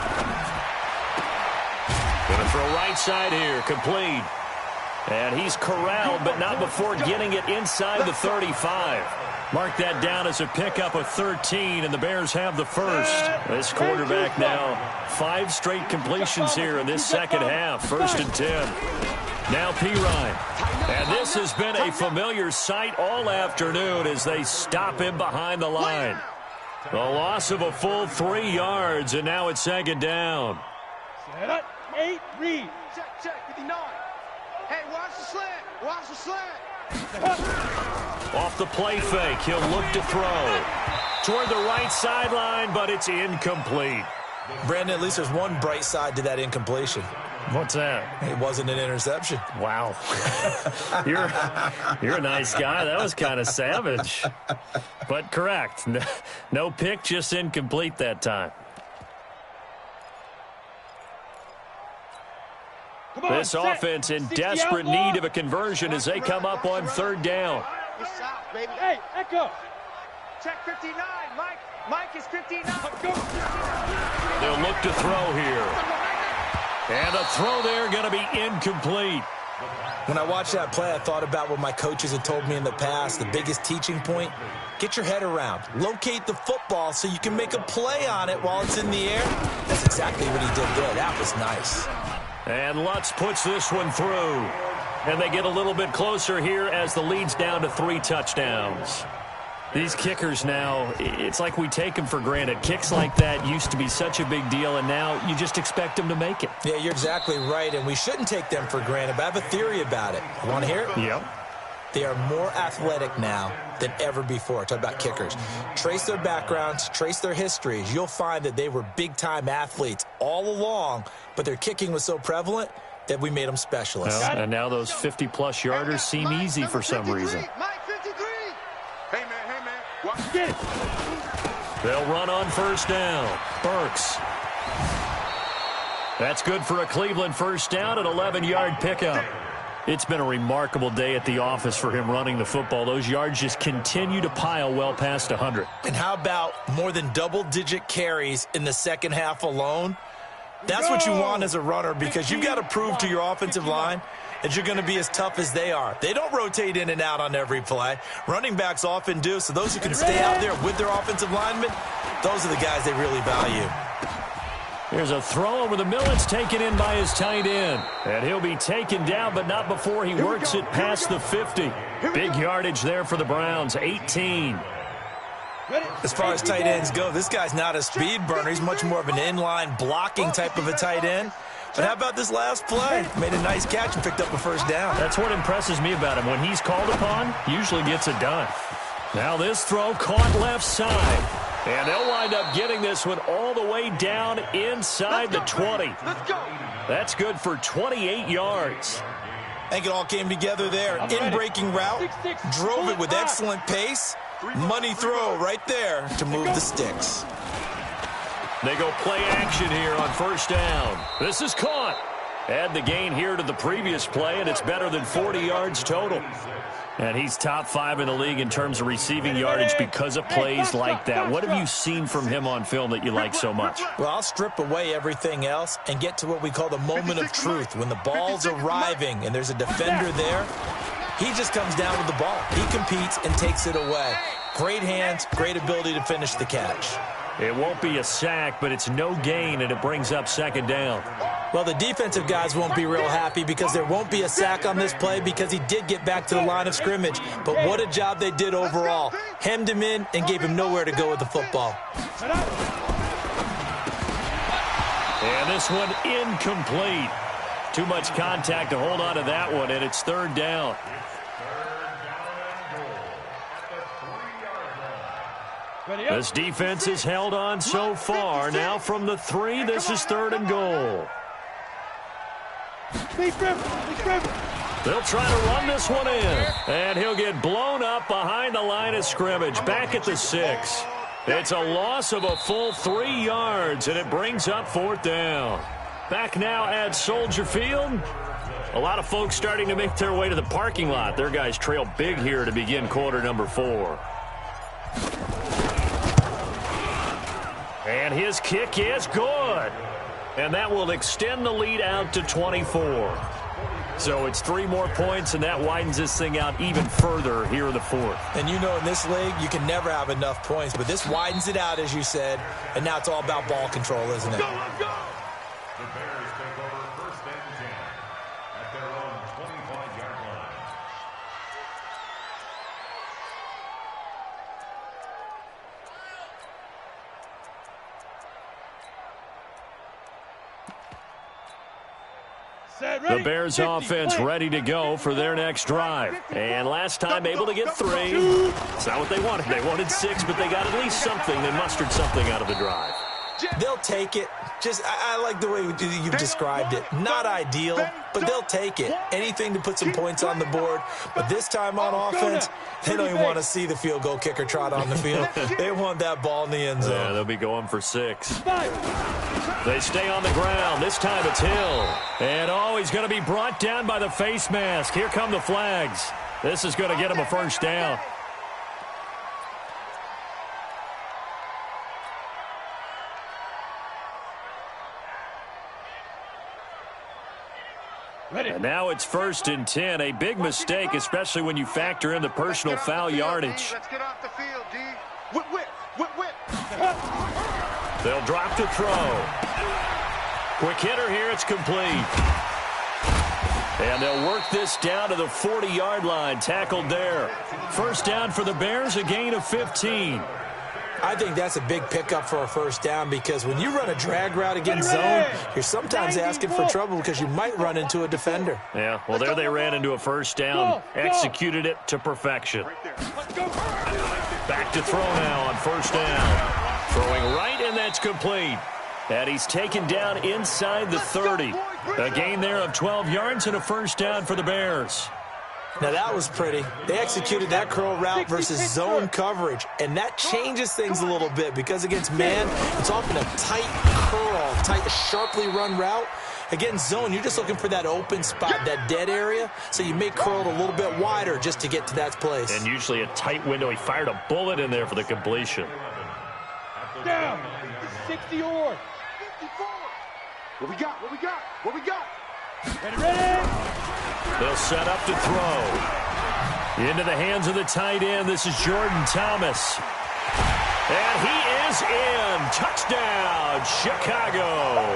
Speaker 1: Going to throw right side here, complete. And he's corralled, but not before getting it inside the 35. Mark that down as a pickup of 13, and the Bears have the first. This quarterback now 5 straight completions here in this second half. 1st and 10. Now Pirine. And this has been a familiar sight all afternoon as they stop him behind the line. The loss of a full 3 yards, and now it's 2nd down.
Speaker 3: Set up, 8, read.
Speaker 2: Check, 59. Hey, watch the slant. Watch the slant.
Speaker 1: Off the play fake, he'll look to throw. Toward the right sideline, but it's incomplete.
Speaker 5: Brandon, at least there's one bright side to that incompletion.
Speaker 1: What's that?
Speaker 5: It wasn't an interception.
Speaker 1: Wow. You're a nice guy. That was kind of savage. But correct. No pick, just incomplete that time. This offense in desperate need of a conversion as they come up on 3rd down.
Speaker 3: Hey, Echo.
Speaker 2: Check 59. Mike is 59.
Speaker 1: They'll look to throw here. And a throw there going to be incomplete.
Speaker 5: When I watched that play, I thought about what my coaches had told me in the past. The biggest teaching point, get your head around. Locate the football so you can make a play on it while it's in the air. That's exactly what he did there. That was nice.
Speaker 1: And Lutz puts this one through. And they get a little bit closer here as the lead's down to 3 touchdowns. These kickers now, it's like we take them for granted. Kicks like that used to be such a big deal, and now you just expect them to make it.
Speaker 5: Yeah, you're exactly right, and we shouldn't take them for granted, but I have a theory about it. You want to hear it?
Speaker 1: Yep.
Speaker 5: They are more athletic now than ever before. Talk about kickers. Trace their backgrounds, trace their histories. You'll find that they were big-time athletes all along, but their kicking was so prevalent that we made them specialists.
Speaker 1: Well, and now those 50-plus yarders seem easy for some reason.
Speaker 2: Mike 53. Hey, man.
Speaker 3: Get it.
Speaker 1: They'll run on 1st down. Burks. That's good for a Cleveland 1st down, an 11-yard pickup. It's been a remarkable day at the office for him running the football. Those yards just continue to pile well past 100.
Speaker 5: And how about more than double-digit carries in the second half alone? That's what you want as a runner because you've got to prove to your offensive line that you're going to be as tough as they are. They don't rotate in and out on every play. Running backs often do, so those who can stay out there with their offensive linemen, those are the guys they really value.
Speaker 1: Here's a throw over the middle. It's taken in by his tight end. And he'll be taken down, but not before he works it past the 50. Big yardage there for the Browns, 18.
Speaker 5: As far as tight ends go, this guy's not a speed burner. He's much more of an inline blocking type of a tight end. But how about this last play? Made a nice catch and picked up a 1st down.
Speaker 1: That's what impresses me about him. When he's called upon, usually gets it done. Now this throw caught left side. And they'll wind up getting this one all the way down inside the 20.
Speaker 2: Let's go.
Speaker 1: That's good for 28 yards.
Speaker 5: I think it all came together there. In-breaking route, drove it with excellent pace. Money throw right there to move the sticks.
Speaker 1: They go play action here on first down. This is caught. Add the gain here to the previous play, and it's better than 40 yards total. And he's top 5 in the league in terms of receiving yardage because of plays like that. What have you seen from him on film that you like so much?
Speaker 5: Well, I'll strip away everything else and get to what we call the moment of truth. When the ball's arriving and there's a defender there, he just comes down with the ball. He competes and takes it away. Great hands, great ability to finish the catch.
Speaker 1: It won't be a sack, but it's no gain, and it brings up second down.
Speaker 5: Well, the defensive guys won't be real happy because there won't be a sack on this play because he did get back to the line of scrimmage. But what a job they did overall. Hemmed him in and gave him nowhere to go with the football.
Speaker 1: And this one incomplete. Too much contact to hold on to that one, and it's third down. This defense has held on so far. Now from the 3, this is third and goal. They'll try to run this one in. And he'll get blown up behind the line of scrimmage. Back at the 6. It's a loss of a full 3 yards, and it brings up fourth down. Back now at Soldier Field. A lot of folks starting to make their way to the parking lot. Their guys trail big here to begin quarter number 4. And his kick is good. And that will extend the lead out to 24. So it's 3 more points, and that widens this thing out even further here in the 4th.
Speaker 5: And you know in this league, you can never have enough points. But this widens it out, as you said. And now it's all about ball control, isn't it?
Speaker 2: Go, let's go.
Speaker 4: The Bears take over first and 10 at their own 25-yard line.
Speaker 1: The Bears offense ready to go for their next drive. And last time able to get 3. It's not what they wanted. They wanted 6, but they got at least something. They mustered something out of the drive.
Speaker 5: They'll take it. I like the way you've described it. Not ideal, but they'll take it. Anything to put some points on the board. But this time on offense, they don't even want to see the field goal kicker trot on the field. They want that ball in the end zone.
Speaker 1: Yeah, they'll be going for 6. They stay on the ground. This time it's Hill. And, he's going to be brought down by the face mask. Here come the flags. This is going to get him a first down. And now it's first and 10. A big mistake, especially when you factor in the personal foul yardage.
Speaker 2: Let's get off the field, D. Whip, whip, whip, whip.
Speaker 1: They'll drop to throw. Quick hitter here. It's complete. And they'll work this down to the 40-yard line. Tackled there. First down for the Bears, a gain of 15.
Speaker 5: I think that's a big pickup for a first down because when you run a drag route against zone, you're sometimes asking for trouble because you might run into a defender.
Speaker 1: Yeah, well, there they ran into a first down, executed it to perfection. Back to throw now on first down. Throwing right, and that's complete. And he's taken down inside the 30. A gain there of 12 yards and a first down for the Bears.
Speaker 5: Now, that was pretty. They executed that curl route versus zone coverage, and that changes things a little bit because against man, it's often a tight curl, tight, sharply run route. Against zone, you're just looking for that open spot, that dead area, so you may curl it a little bit wider just to get to that place.
Speaker 1: And usually a tight window. He fired a bullet in there for the completion.
Speaker 3: Down. 60 or.
Speaker 2: 54. What we got? What we got? What we got?
Speaker 3: Ready?
Speaker 1: They'll set up to throw. Into the hands of the tight end. This is Jordan Thomas. And he is in. Touchdown, Chicago.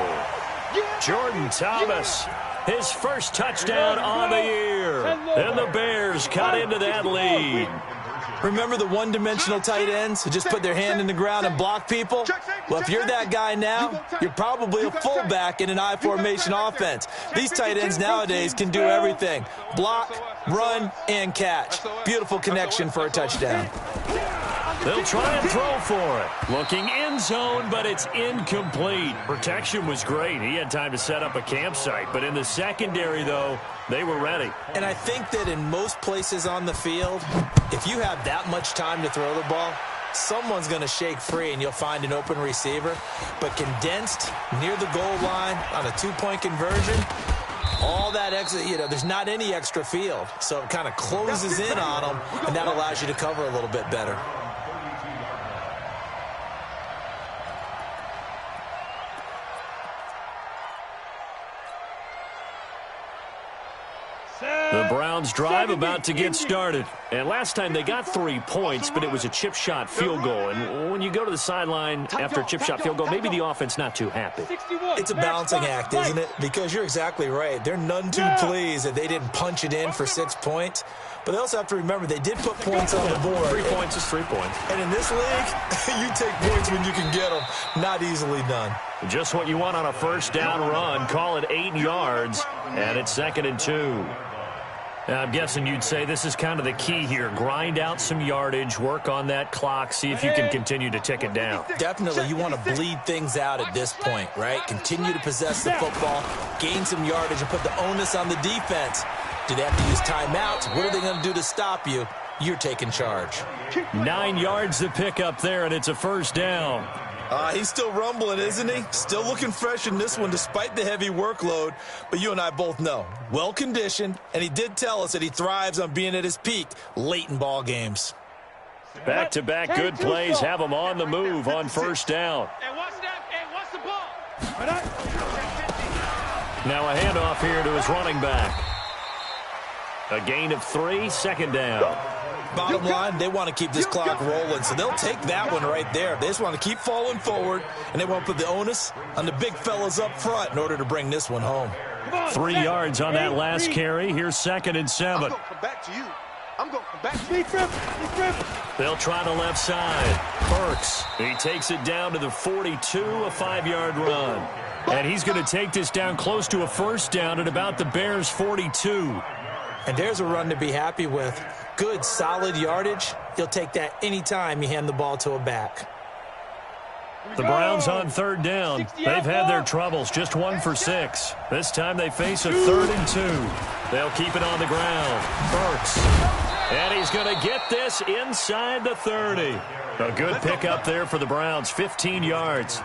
Speaker 1: Jordan Thomas, his first touchdown on the year. And the Bears cut into that lead.
Speaker 5: Remember the one-dimensional tight ends who just put their hand in the ground and block people? Well, if you're that guy now, you're probably a fullback in an I-formation offense. These tight ends nowadays can do everything. Block, run, and catch. Beautiful connection for a touchdown.
Speaker 1: They'll try and throw for it. Looking end zone, but it's incomplete. Protection was great. He had time to set up a campsite. But in the secondary, though, they were ready.
Speaker 5: And I think that in most places on the field, if you have that much time to throw the ball, someone's going to shake free and you'll find an open receiver. But condensed near the goal line on a two-point conversion, all that extra, there's not any extra field. So it kind of closes in on them, and that allows you to cover a little bit better.
Speaker 1: The Browns drive about to get started. And last time they got 3 points, but it was a chip shot field goal. And when you go to the sideline after a chip shot field goal, maybe the offense not too happy.
Speaker 5: It's a balancing act, isn't it? Because you're exactly right. They're none too pleased that they didn't punch it in for 6 points. But they also have to remember they did put points on the board.
Speaker 1: 3 points is 3 points.
Speaker 5: And in this league, you take points when you can get them. Not easily done.
Speaker 1: Just what you want on a first down run. Call it 8 yards, and it's 2nd and 2. Now, I'm guessing you'd say this is kind of the key here. Grind out some yardage, work on that clock, see if you can continue to tick it down.
Speaker 5: Definitely, you want to bleed things out at this point, right? Continue to possess the football, gain some yardage, and put the onus on the defense. Do they have to use timeouts? What are they going to do to stop you? You're taking charge.
Speaker 1: 9 yards to pick up there, and it's a first down.
Speaker 5: He's still rumbling, isn't he? Still looking fresh in this one despite the heavy workload. But you and I both know, well-conditioned, and he did tell us that he thrives on being at his peak late in ball games.
Speaker 1: Back-to-back good plays have him on the move on first down.
Speaker 2: What's the ball?
Speaker 1: Now a handoff here to his running back. A gain of 3, 2nd down.
Speaker 5: Bottom line, they want to keep this clock rolling, so they'll take that one right there. They just want to keep falling forward, and they want to put the onus on the big fellas up front in order to bring this one home.
Speaker 1: 3 yards on that last carry. Here's 2nd and 7.
Speaker 2: I'm going to come back to you. I'm going to come back to you.
Speaker 1: They'll try the left side. Burks, he takes it down to the 42, a 5-yard run. And he's going to take this down close to a first down at about the Bears' 42.
Speaker 5: And there's a run to be happy with. Good, solid yardage. He'll take that anytime you hand the ball to a back.
Speaker 1: The Browns on 3rd down. They've had their troubles, just 1 for 6. This time they face a 3rd and 2. They'll keep it on the ground. Burks. And he's going to get this inside the 30. A good pickup there for the Browns, 15 yards.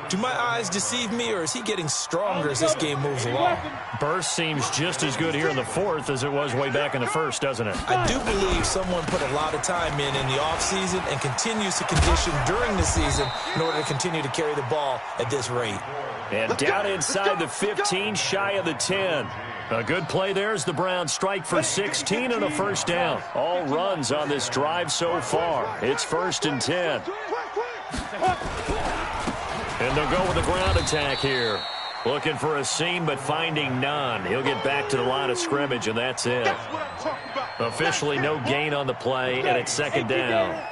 Speaker 5: Do my eyes deceive me, or is he getting stronger as this game moves along?
Speaker 1: Burst seems just as good here in the 4th as it was way back in the 1st, doesn't it?
Speaker 5: I do believe someone put a lot of time in the offseason and continues to condition during the season in order to continue to carry the ball at this rate.
Speaker 1: And down inside the 15, shy of the 10. A good play there as the Browns strike for 16 and a first down. All runs on this drive so far. It's 1st and 10. And they'll go with a ground attack here. Looking for a seam, but finding none. He'll get back to the line of scrimmage, and that's it. Officially no gain on the play, and it's 2nd down.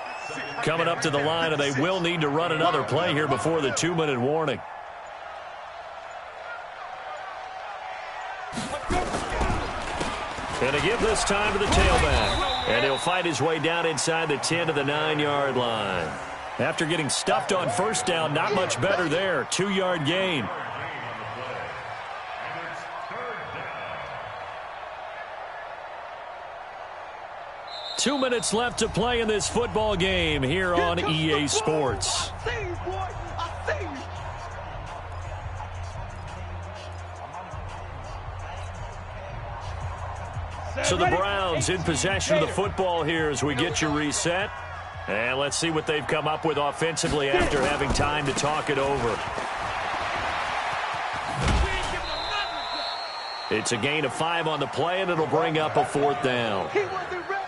Speaker 1: Coming up to the line, and they will need to run another play here before the 2-minute warning. And to give this time to the tailback. And he'll fight his way down inside the 10 to the 9-yard line. After getting stuffed on first down, not much better there. 2-yard gain. Two minutes left to play in this football game here on EA Sports. So the Browns in possession of the football here as we get you reset. And let's see what they've come up with offensively after having time to talk it over. It's a gain of 5 on the play, and it'll bring up a 4th down.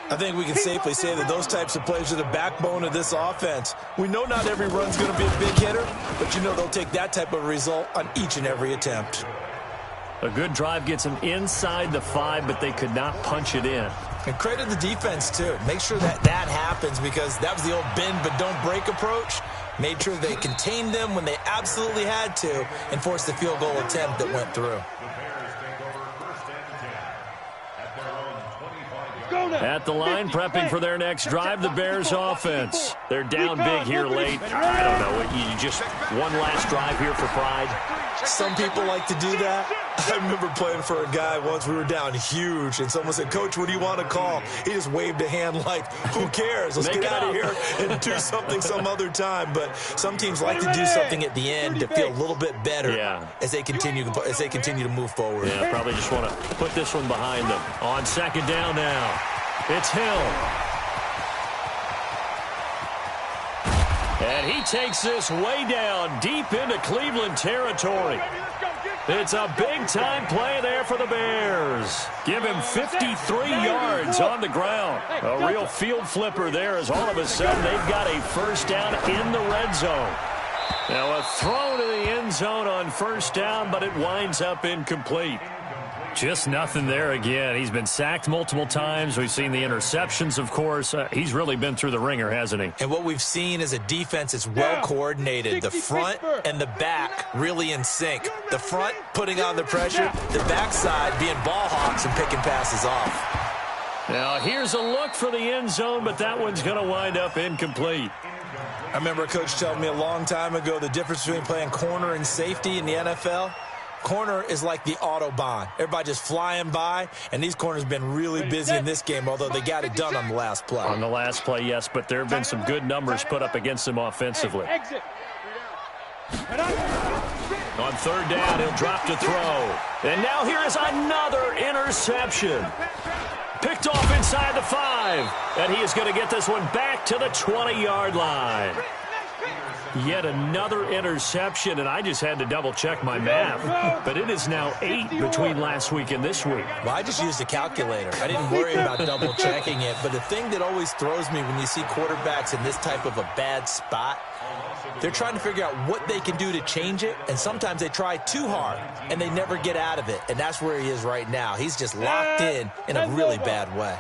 Speaker 5: I think we can safely say that those types of plays are the backbone of this offense. We know not every run's going to be a big hitter, but you know they'll take that type of result on each and every attempt.
Speaker 1: A good drive gets them inside the 5, but they could not punch it in.
Speaker 5: And credit the defense, too. Make sure that that happens, because that was the old bend but don't break approach. Made sure they contained them when they absolutely had to and forced the field goal attempt that went through.
Speaker 1: At the line, prepping for their next drive, the Bears offense. They're down big here late. I don't know. You just one last drive here for pride.
Speaker 5: Some people like to do that. I remember playing for a guy once. We were down huge, and someone said, "Coach, what do you want to call?" He just waved a hand like, "Who cares? Let's get out of here and do something some other time." But some teams like to do something at the end to feel a little bit better as they continue to move forward.
Speaker 1: Yeah, probably just want to put this one behind them. On second down now, it's Hill. And he takes this way down deep into Cleveland territory. It's a big-time play there for the Bears. Give him 53 yards on the ground. A real field flipper there as all of a sudden they've got a first down in the red zone. Now a throw to the end zone on first down, but it winds up incomplete. Just nothing there again. He's been sacked multiple times. We've seen the interceptions, of course. He's really been through the ringer, hasn't he? And
Speaker 5: what we've seen is a defense that's well coordinated. The front and the back really in sync. The front putting on the pressure, the backside being ball hawks and picking passes off.
Speaker 1: Now here's a look for the end zone, but that one's going to wind up incomplete.
Speaker 5: I remember a coach telling me a long time ago the difference between playing corner and safety in the NFL. Corner is like the Autobahn. Everybody just flying by, and these corners have been really busy in this game, although they got it done on the last play.
Speaker 1: On the last play, yes, but there have been some good numbers put up against them offensively. On third down, he'll drop to throw. And now here is another interception. Picked off inside the 5, and he is going to get this one back to the 20-yard line. Yet another interception, and I just had to double-check my math. But it is now 8 between last week and this week.
Speaker 5: Well, I just used a calculator. I didn't worry about double-checking it. But the thing that always throws me when you see quarterbacks in this type of a bad spot, they're trying to figure out what they can do to change it, and sometimes they try too hard, and they never get out of it. And that's where he is right now. He's just locked in a really bad way.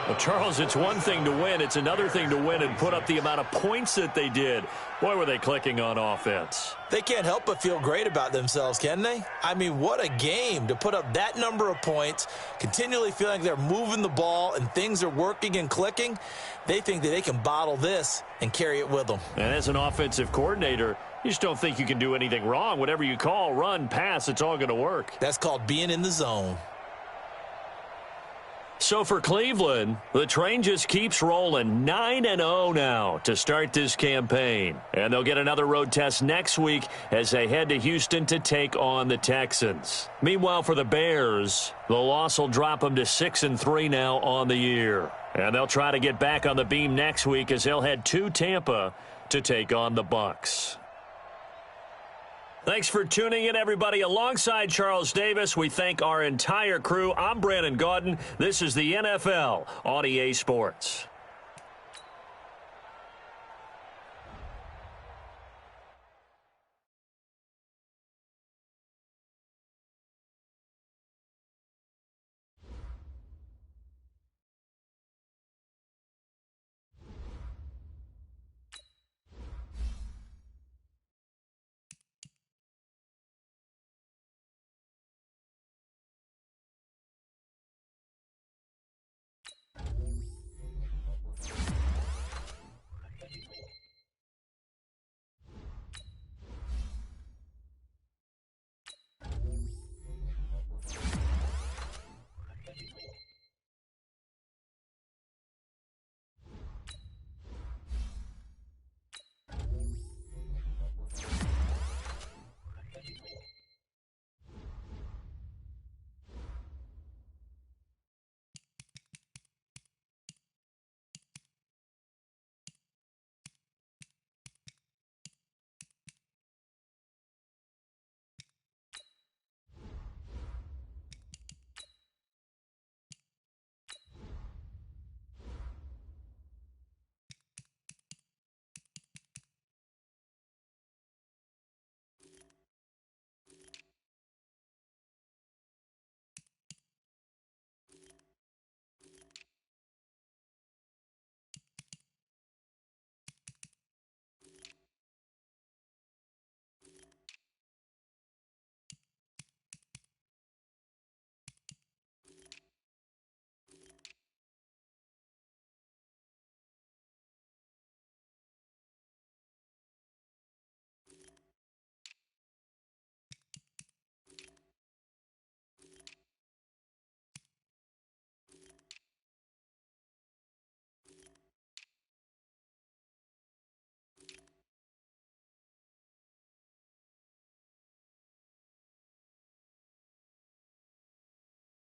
Speaker 1: Well, Charles, it's one thing to win. It's another thing to win and put up the amount of points that they did. Boy, were they clicking on offense.
Speaker 5: They can't help but feel great about themselves, can they? I mean, what a game to put up that number of points, continually feeling like they're moving the ball and things are working and clicking. They think that they can bottle this and carry it with them.
Speaker 1: And as an offensive coordinator, you just don't think you can do anything wrong. Whatever you call, run, pass, it's all going to work.
Speaker 5: That's called being in the zone.
Speaker 1: So for Cleveland, the train just keeps rolling 9-0 now to start this campaign. And they'll get another road test next week as they head to Houston to take on the Texans. Meanwhile, for the Bears, the loss will drop them to 6-3 now on the year. And they'll try to get back on the beam next week as they'll head to Tampa to take on the Bucs. Thanks for tuning in, everybody. Alongside Charles Davis, we thank our entire crew. I'm Brandon Gaudin. This is the NFL on EA Sports.